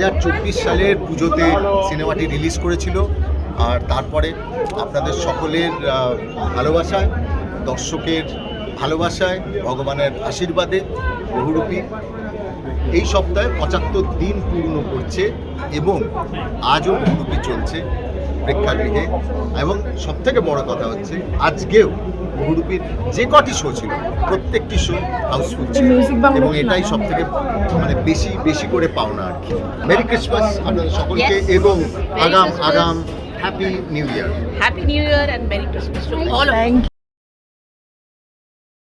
2024 সালের পুজোতে সিনেমাটি রিলিজ করেছিল, আর তারপরে আপনাদের সকলের ভালোবাসায়, দর্শকের ভালোবাসায়, ভগবানের আশীর্বাদে বহুরূপী এই সপ্তাহে 75 দিন পূর্ণ করছে এবং আজও বহুরূপী চলছে প্রেক্ষাগৃহে। এবং সবথেকে বড় কথা হচ্ছে আজকেও বহুরূপীর যে কটি শো ছিল প্রত্যেকটি শো হাউসফুল ছিল এবং এটাই সবথেকে মানে বেশি করে পাওনা আর কি। মেরি ক্রিসমাস আপনাদের সকলকে এবং আগাম happy new year. Happy New Year and Merry Christmas to all of you. Thank you.